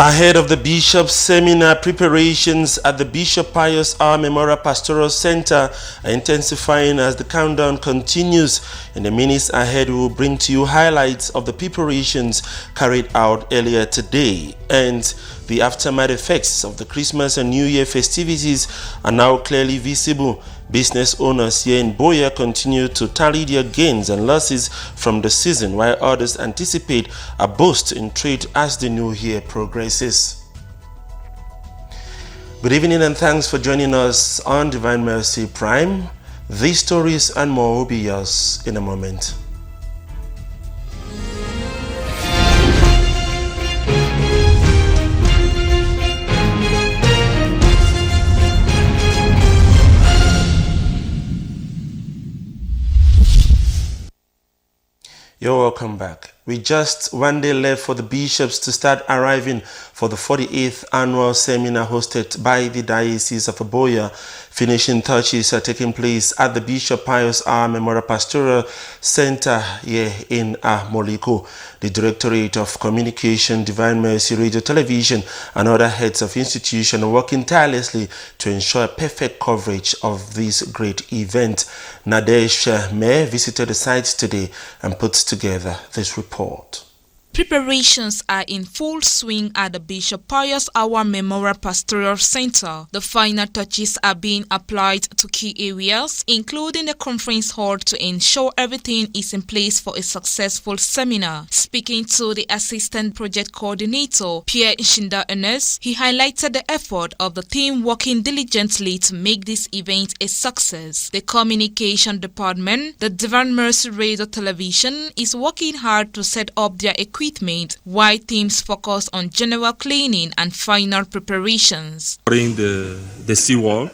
Ahead of the Bishop's Seminar, preparations at the Bishop Pius R. Memorial Pastoral Center are intensifying as the countdown continues. In the minutes ahead, we will bring to you highlights of the preparations carried out earlier today, and the aftermath effects of the Christmas and New Year festivities are now clearly visible. Business owners here in Buea continue to tally their gains and losses from the season, while others anticipate a boost in trade as the new year progresses. Good evening and thanks for joining us on Divine Mercy Prime. These stories and more will be yours in a moment. You're welcome back. With just one day left for the bishops to start arriving for the 48th annual seminar hosted by the Diocese of Buea, finishing touches are taking place at the Bishop Pius R. Memorial Pastoral Center here in Moliko. The Directorate of Communication, Divine Mercy Radio Television, and other heads of institutions are working tirelessly to ensure perfect coverage of this great event. Nadesh May visited the site today and put together this report. Preparations are in full swing at the Bishop Pius R. Memorial Pastoral Center. The final touches are being applied to key areas, including the conference hall, to ensure everything is in place for a successful seminar. Speaking to the Assistant Project Coordinator, Pierre Shinda Ernest, he highlighted the effort of the team working diligently to make this event a success. The Communication Department, the Divine Mercy Radio Television, is working hard to set up their equipment, while teams focus on general cleaning and final preparations. Putting the seawall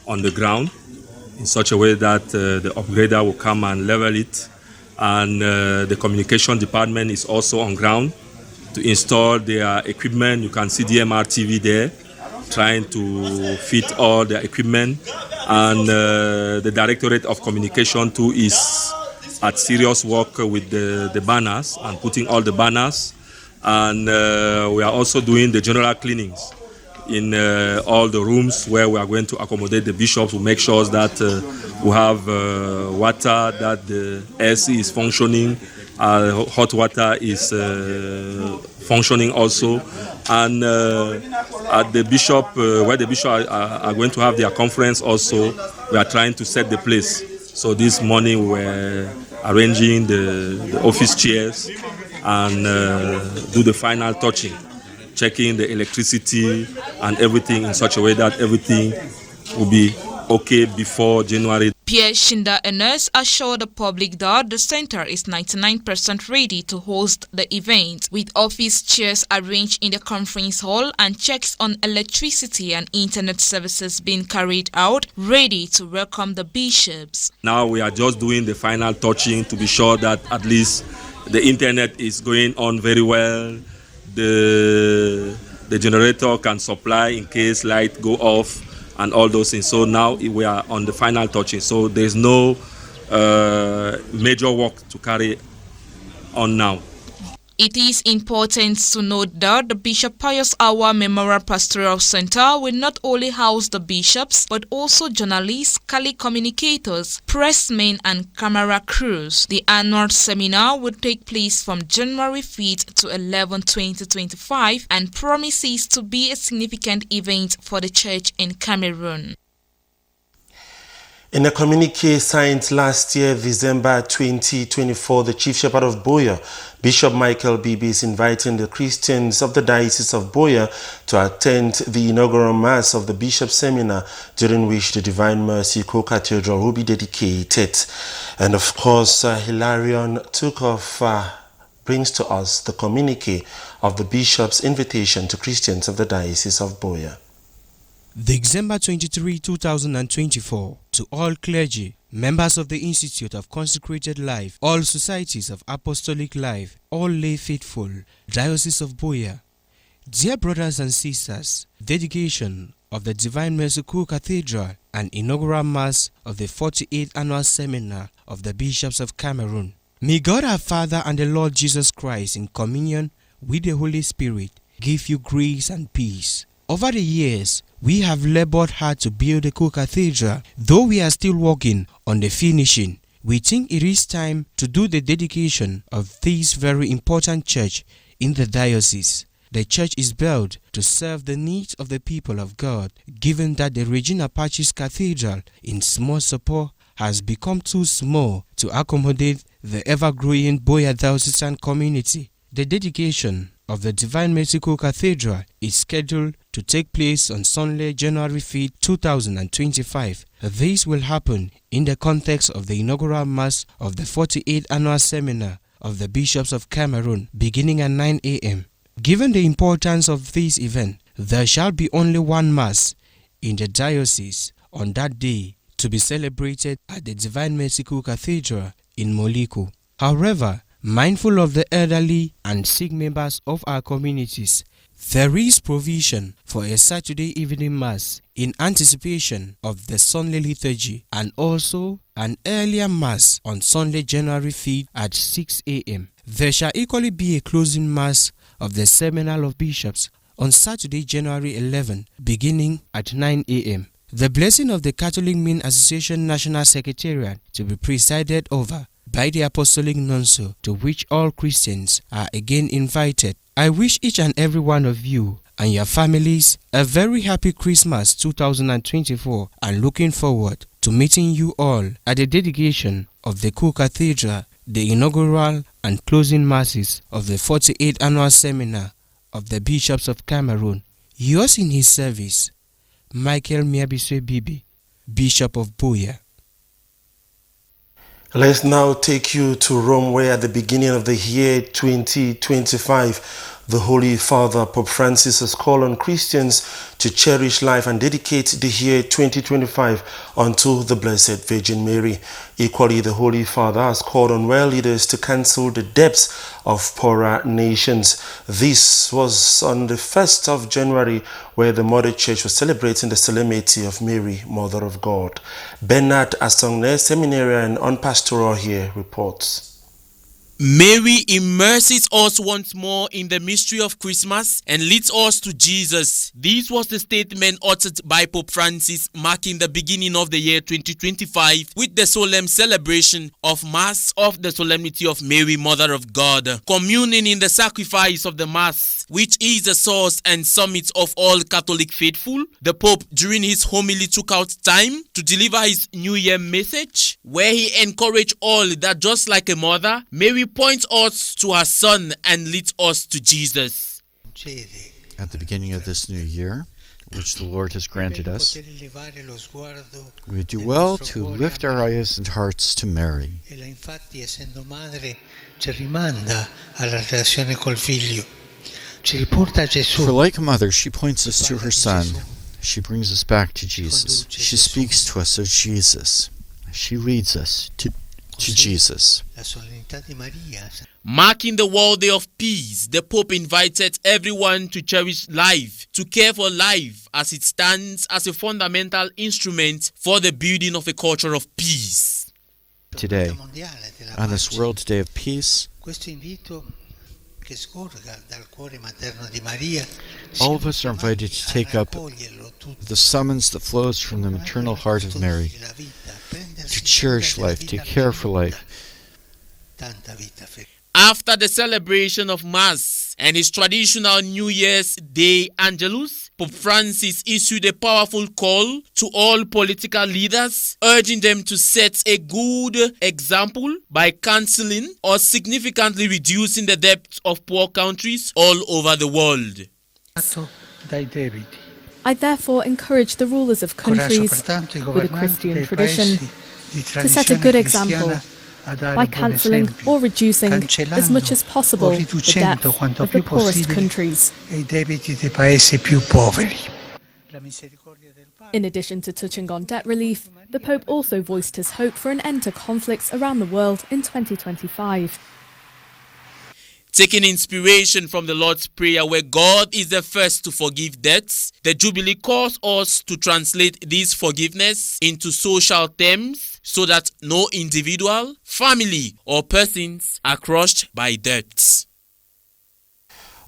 on the ground in such a way that the upgrader will come and level it, and the communication department is also on ground to install their equipment. You can see DMR TV there trying to fit all their equipment, and the Directorate of Communication too is at serious work with the banners and putting all the banners, and we are also doing the general cleanings in all the rooms where we are going to accommodate the bishops. We make sure that we have water, that the AC is functioning, hot water is functioning also, and at the bishop, where the bishops are going to have their conference also, we are trying to set the place. So this morning we were arranging the office chairs and do the final touching, checking the electricity and everything in such a way that everything will be okay before January. Pierre Shinda Ernest assured the public that the center is 99% ready to host the event, with office chairs arranged in the conference hall and checks on electricity and internet services being carried out, ready to welcome the bishops. Now we are just doing the final touching to be sure that at least the internet is going on very well, the generator can supply in case light go off, and all those things. So now we are on the final touching. So there's no major work to carry on now. It is important to note that the Bishop Pius R. Memorial Pastoral Center will not only house the bishops, but also journalists, communicators, pressmen, and camera crews. The annual seminar will take place from January 5th to 11, 2025, and promises to be a significant event for the church in Cameroon. In a communique signed last year, December 2024, the Chief Shepherd of Buea, Bishop Michael Bibi, is inviting the Christians of the Diocese of Buea to attend the inaugural Mass of the Bishop Seminar, during which the Divine Mercy Co-Cathedral will be dedicated. And of course, Hilarion Tukov brings to us the communique of the Bishop's invitation to Christians of the Diocese of Buea. December 23, 2024, to all clergy, members of the Institute of Consecrated Life, all societies of Apostolic Life, all lay faithful, Diocese of Buea. Dear brothers and sisters, dedication of the Divine Mercy Co-Cathedral and inaugural Mass of the 48th Annual Seminar of the Bishops of Cameroon. May God our Father and the Lord Jesus Christ, in communion with the Holy Spirit, give you grace and peace. Over the years, we have labored hard to build a co-cathedral. Though we are still working on the finishing, we think it is time to do the dedication of this very important church in the diocese. The church is built to serve the needs of the people of God, given that the Regina Pacis Cathedral in Small Sopor has become too small to accommodate the ever-growing Buea diocesan community. The dedication of the Divine Mercy Cathedral is scheduled to take place on Sunday, January 5, 2025. This will happen in the context of the inaugural Mass of the 48th Annual Seminar of the Bishops of Cameroon, beginning at 9 a.m. Given the importance of this event, there shall be only one Mass in the diocese on that day, to be celebrated at the Divine Mercy Cathedral in Moliko. However, mindful of the elderly and sick members of our communities, there is provision for a Saturday evening Mass in anticipation of the Sunday liturgy, and also an earlier Mass on Sunday, January 5th at 6 a.m. There shall equally be a closing Mass of the Seminal of Bishops on Saturday, January 11th, beginning at 9 a.m. The blessing of the Catholic Mean Association National Secretariat to be presided over by the Apostolic Nuncio, to which all Christians are again invited. I wish each and every one of you and your families a very happy Christmas 2024, and looking forward to meeting you all at the dedication of the Co-Cathedral, the inaugural and closing masses of the 48th Annual Seminar of the Bishops of Cameroon. Yours in his service, Michael Miabiswe Bibi, Bishop of Buea. Let's now take you to Rome, where at the beginning of the year 2025, the Holy Father, Pope Francis, has called on Christians to cherish life and dedicate the year 2025 unto the Blessed Virgin Mary. Equally, the Holy Father has called on world leaders to cancel the debts of poorer nations. This was on the 1st of January, where the Mother Church was celebrating the Solemnity of Mary, Mother of God. Bernard Astongne, seminarian on pastoral here, reports. Mary immerses us once more in the mystery of Christmas and leads us to Jesus. This was the statement uttered by Pope Francis, marking the beginning of the year 2025 with the solemn celebration of Mass of the Solemnity of Mary, Mother of God. Communing in the sacrifice of the Mass, which is the source and summit of all Catholic faithful, the Pope during his homily took out time to deliver his New Year message, where he encouraged all that just like a mother, Mary points us to her Son and leads us to Jesus. At the beginning of this new year, which the Lord has granted us, we do well to lift our eyes and hearts to Mary. For like a mother, she points us to her Son. She brings us back to Jesus. She speaks to us of Jesus. She leads us to Jesus. Marking the World Day of Peace, the Pope invited everyone to cherish life, to care for life, as it stands as a fundamental instrument for the building of a culture of peace. Today, on this World Day of Peace, all of us are invited to take up the summons that flows from the maternal heart of Mary, to cherish life, to care for life. After the celebration of Mass and his traditional New Year's Day Angelus, Pope Francis issued a powerful call to all political leaders, urging them to set a good example by cancelling or significantly reducing the debts of poor countries all over the world. I therefore encourage the rulers of countries with a Christian tradition to set a good example by cancelling or reducing as much as possible the debt of the poorest countries. In addition to touching on debt relief, the Pope also voiced his hope for an end to conflicts around the world in 2025. Taking inspiration from the Lord's Prayer, where God is the first to forgive debts, the Jubilee calls us to translate this forgiveness into social terms so that no individual, family, or persons are crushed by debts.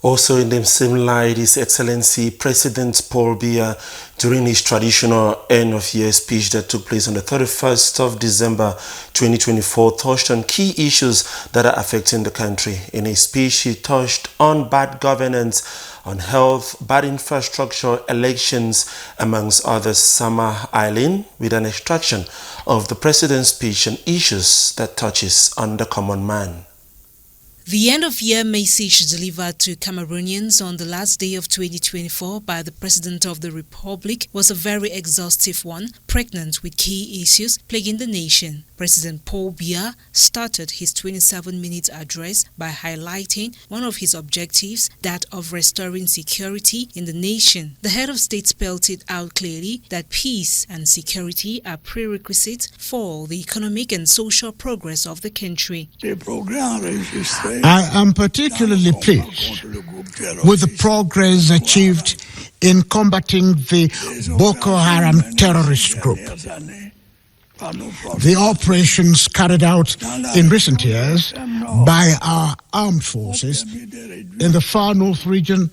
Also in the same light, His Excellency President Paul Biya, during his traditional end-of-year speech that took place on the 31st of December 2024, touched on key issues that are affecting the country. In his speech, he touched on bad governance, on health, bad infrastructure, elections, amongst others. Sama Eileen, with an extraction of the President's speech and issues that touches on the common man. The end-of-year message delivered to Cameroonians on the last day of 2024 by the President of the Republic was a very exhaustive one, pregnant with key issues plaguing the nation. President Paul Biya started his 27-minute address by highlighting one of his objectives, that of restoring security in the nation. The head of state spelled it out clearly that peace and security are prerequisites for the economic and social progress of the country. I am particularly pleased with the progress achieved in combating the Boko Haram terrorist group. The operations carried out in recent years by our armed forces in the far north region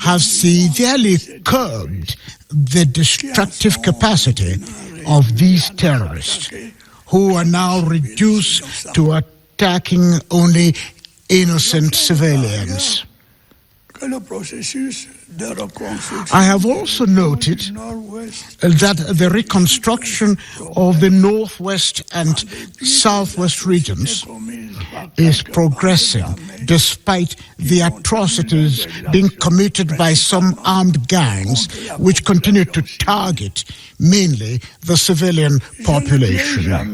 have severely curbed the destructive capacity of these terrorists, who are now reduced to attacking only innocent civilians. I have also noted that the reconstruction of the northwest and southwest regions is progressing despite the atrocities being committed by some armed gangs which continue to target mainly the civilian population.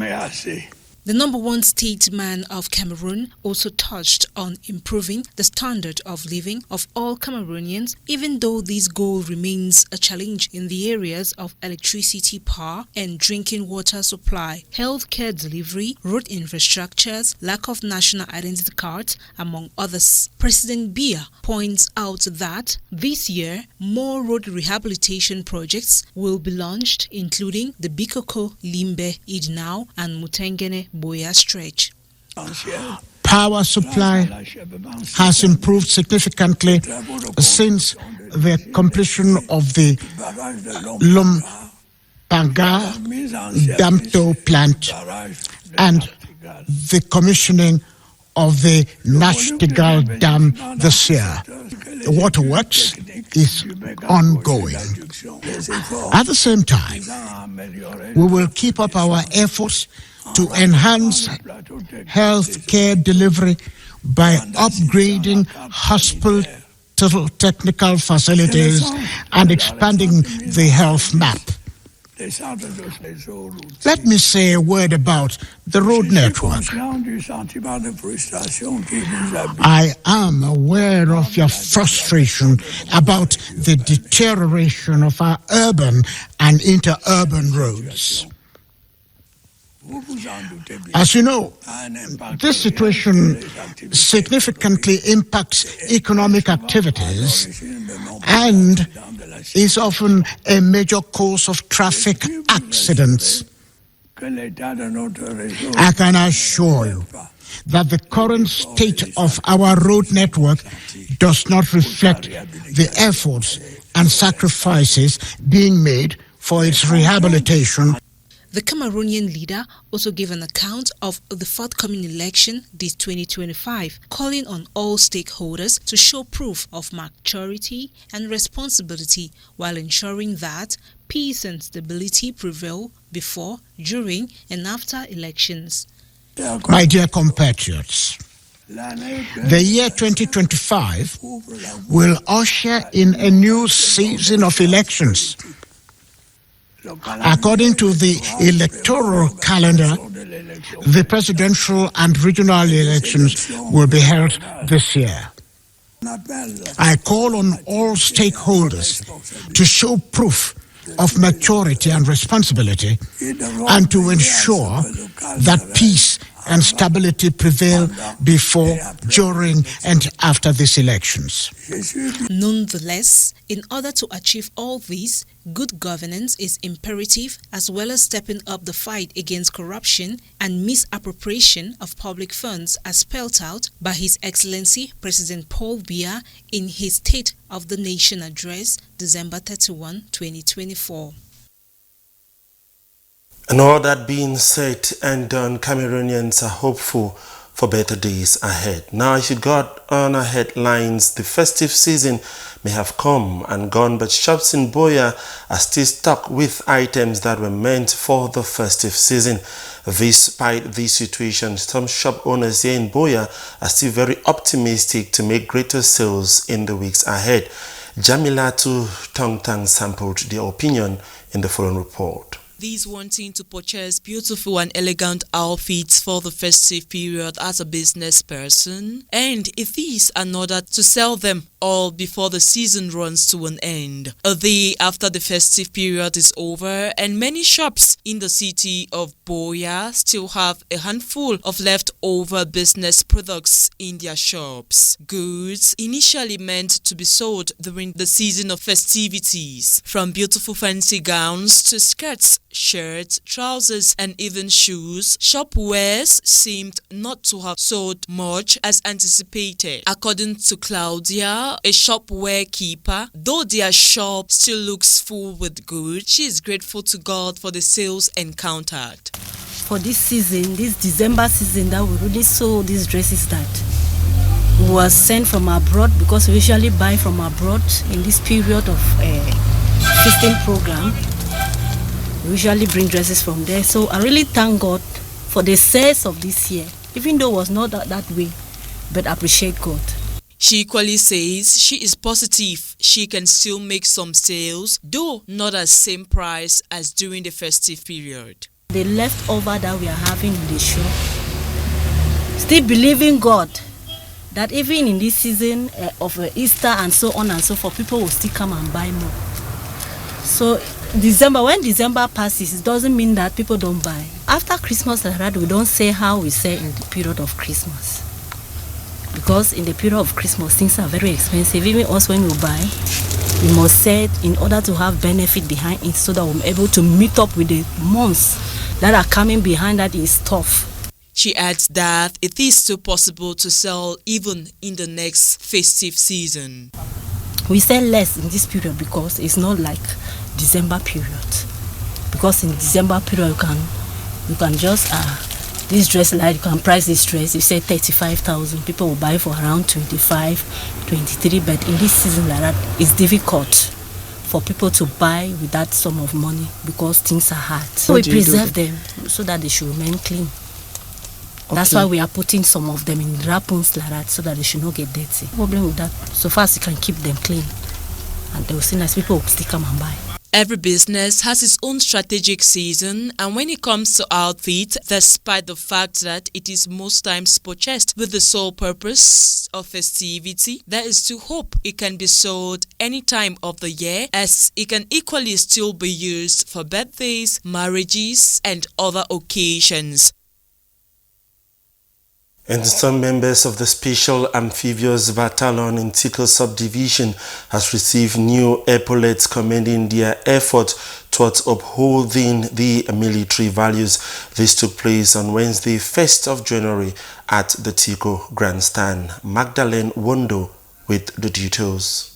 The number one statesman of Cameroon also touched on improving the standard of living of all Cameroonians, even though this goal remains a challenge in the areas of electricity, power and drinking water supply, healthcare delivery, road infrastructures, lack of national identity cards, among others. President Biya points out that this year more road rehabilitation projects will be launched, including the Bikoko, Limbe, Idnao and Mutengene Boya stretch. Power supply has improved significantly since the completion of the Lumpanga Damto plant and the commissioning of the Nachtigal Dam this year. The waterworks is ongoing. At the same time, we will keep up our efforts to enhance health care delivery by upgrading hospital technical facilities and expanding the health map. Let me say a word about the road network. I am aware of your frustration about the deterioration of our urban and interurban roads. As you know, this situation significantly impacts economic activities and is often a major cause of traffic accidents. I can assure you that the current state of our road network does not reflect the efforts and sacrifices being made for its rehabilitation. The Cameroonian leader also gave an account of the forthcoming election this 2025, calling on all stakeholders to show proof of maturity and responsibility while ensuring that peace and stability prevail before, during and after elections. My dear compatriots, the year 2025 will usher in a new season of elections. According to the electoral calendar, the presidential and regional elections will be held this year. I call on all stakeholders to show proof of maturity and responsibility and to ensure that peace and stability prevail before, during, and after these elections. Nonetheless, in order to achieve all this, good governance is imperative, as well as stepping up the fight against corruption and misappropriation of public funds, as spelled out by His Excellency President Paul Biya in his State of the Nation address, December 31, 2024. And all that being said and done, Cameroonians are hopeful for better days ahead. Now, if you got on our headlines, the festive season may have come and gone, but shops in Buea are still stuck with items that were meant for the festive season. Despite this situation, some shop owners here in Buea are still very optimistic to make greater sales in the weeks ahead. Jamilatu Tongtang sampled their opinion in the following report. These wanting to purchase beautiful and elegant outfits for the festive period as a business person, and if these are in order to sell them all before the season runs to an end. A day after the festive period is over, and many shops in the city of Buea still have a handful of leftover business products in their shops. Goods initially meant to be sold during the season of festivities, from beautiful fancy gowns to skirts, shirts, trousers, and even shoes, shop wares seemed not to have sold much as anticipated. According to Claudia, a shop warekeeper, though their shop still looks full with goods, she is grateful to God for the sales encountered. For this season, this December season, that we really sold these dresses that was sent from abroad, because we usually buy from abroad in this period of feasting program. We usually bring dresses from there. So I really thank God for the sales of this year, even though it was not that way, but I appreciate God. She equally says she is positive she can still make some sales, though not at the same price as during the festive period. The leftover that we are having in the shop, still believing God that even in this season of Easter and so on and so forth, people will still come and buy more. So when December passes, it doesn't mean that people don't buy. After Christmas, we don't say how we say in the period of Christmas. Because in the period of Christmas, things are very expensive. Even us, when we buy, we must say it in order to have benefit behind it, so that we're able to meet up with the months that are coming behind that is tough. She adds that it is still possible to sell even in the next festive season. We sell less in this period because it's not like December period. Because in December period you can just this dress, like you can price this dress, you say 35,000, people will buy for around 25, 23, but in this season like that, it's difficult for people to buy with that sum of money because things are hard. So we preserve them so that they should remain clean. Okay. That's why we are putting some of them in wrappings like that, so that they should not get dirty. No problem with that. So far as you can keep them clean, and they will see nice, people will still come and buy. Every business has its own strategic season, and when it comes to outfit, despite the fact that it is most times purchased with the sole purpose of festivity, there is still hope it can be sold any time of the year, as it can equally still be used for birthdays, marriages, and other occasions. And some members of the Special Amphibious Battalion in Tiko Subdivision has received new epaulets commending their effort towards upholding the military values. This took place on Wednesday, 1st of January at the Tiko Grandstand. Magdalene Wondo with the details.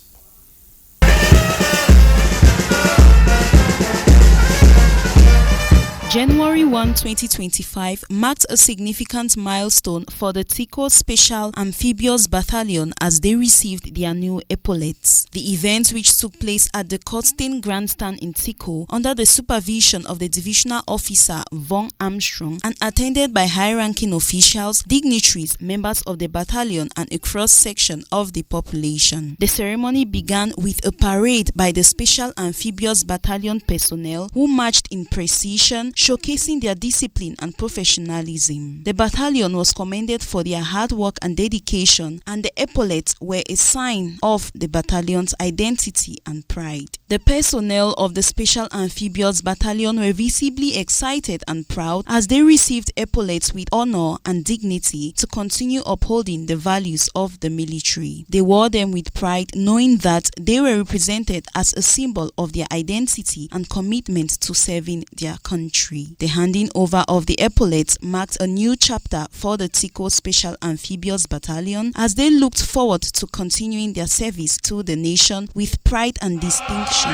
January 1, 2025 marked a significant milestone for the Tiko Special Amphibious Battalion as they received their new epaulets. The event, which took place at the Cotstain Grandstand in Tiko under the supervision of the Divisional Officer Von Armstrong and attended by high-ranking officials, dignitaries, members of the battalion and a cross-section of the population. The ceremony began with a parade by the Special Amphibious Battalion personnel who marched in precision, showcasing their discipline and professionalism. The battalion was commended for their hard work and dedication, and the epaulets were a sign of the battalion's identity and pride. The personnel of the Special Amphibious Battalion were visibly excited and proud as they received epaulets with honor and dignity to continue upholding the values of the military. They wore them with pride, knowing that they were represented as a symbol of their identity and commitment to serving their country. The handing over of the epaulets marked a new chapter for the Tiko Special Amphibious Battalion as they looked forward to continuing their service to the nation with pride and distinction.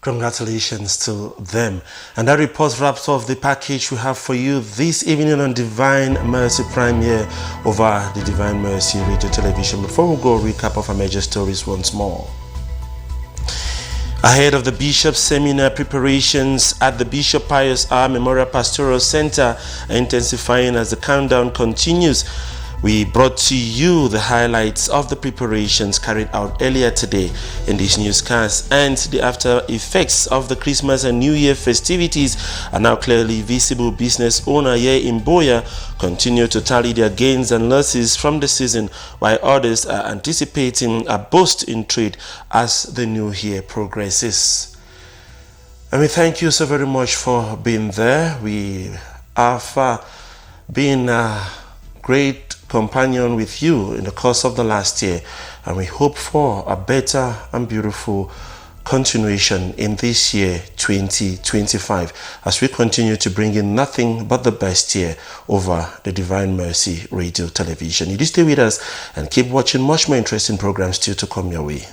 Congratulations to them. And that report wraps up the package we have for you this evening on Divine Mercy Premiere over the Divine Mercy Radio Television. Before we go, recap of our major stories once more. Ahead of the Bishop's Seminar, preparations at the Bishop Pius R. Memorial Pastoral Center are intensifying as the countdown continues. We brought to you the highlights of the preparations carried out earlier today in this newscast, and the after effects of the Christmas and New Year festivities are now clearly visible. Business owners here in Boya continue to tally their gains and losses from the season, while others are anticipating a boost in trade as the new year progresses. And we thank you so very much for being there. We have been a great companion with you in the course of the last year, and we hope for a better and beautiful continuation in this year 2025 as we continue to bring in nothing but the best year over the Divine Mercy Radio Television. You do stay with us and keep watching much more interesting programs still to come your way.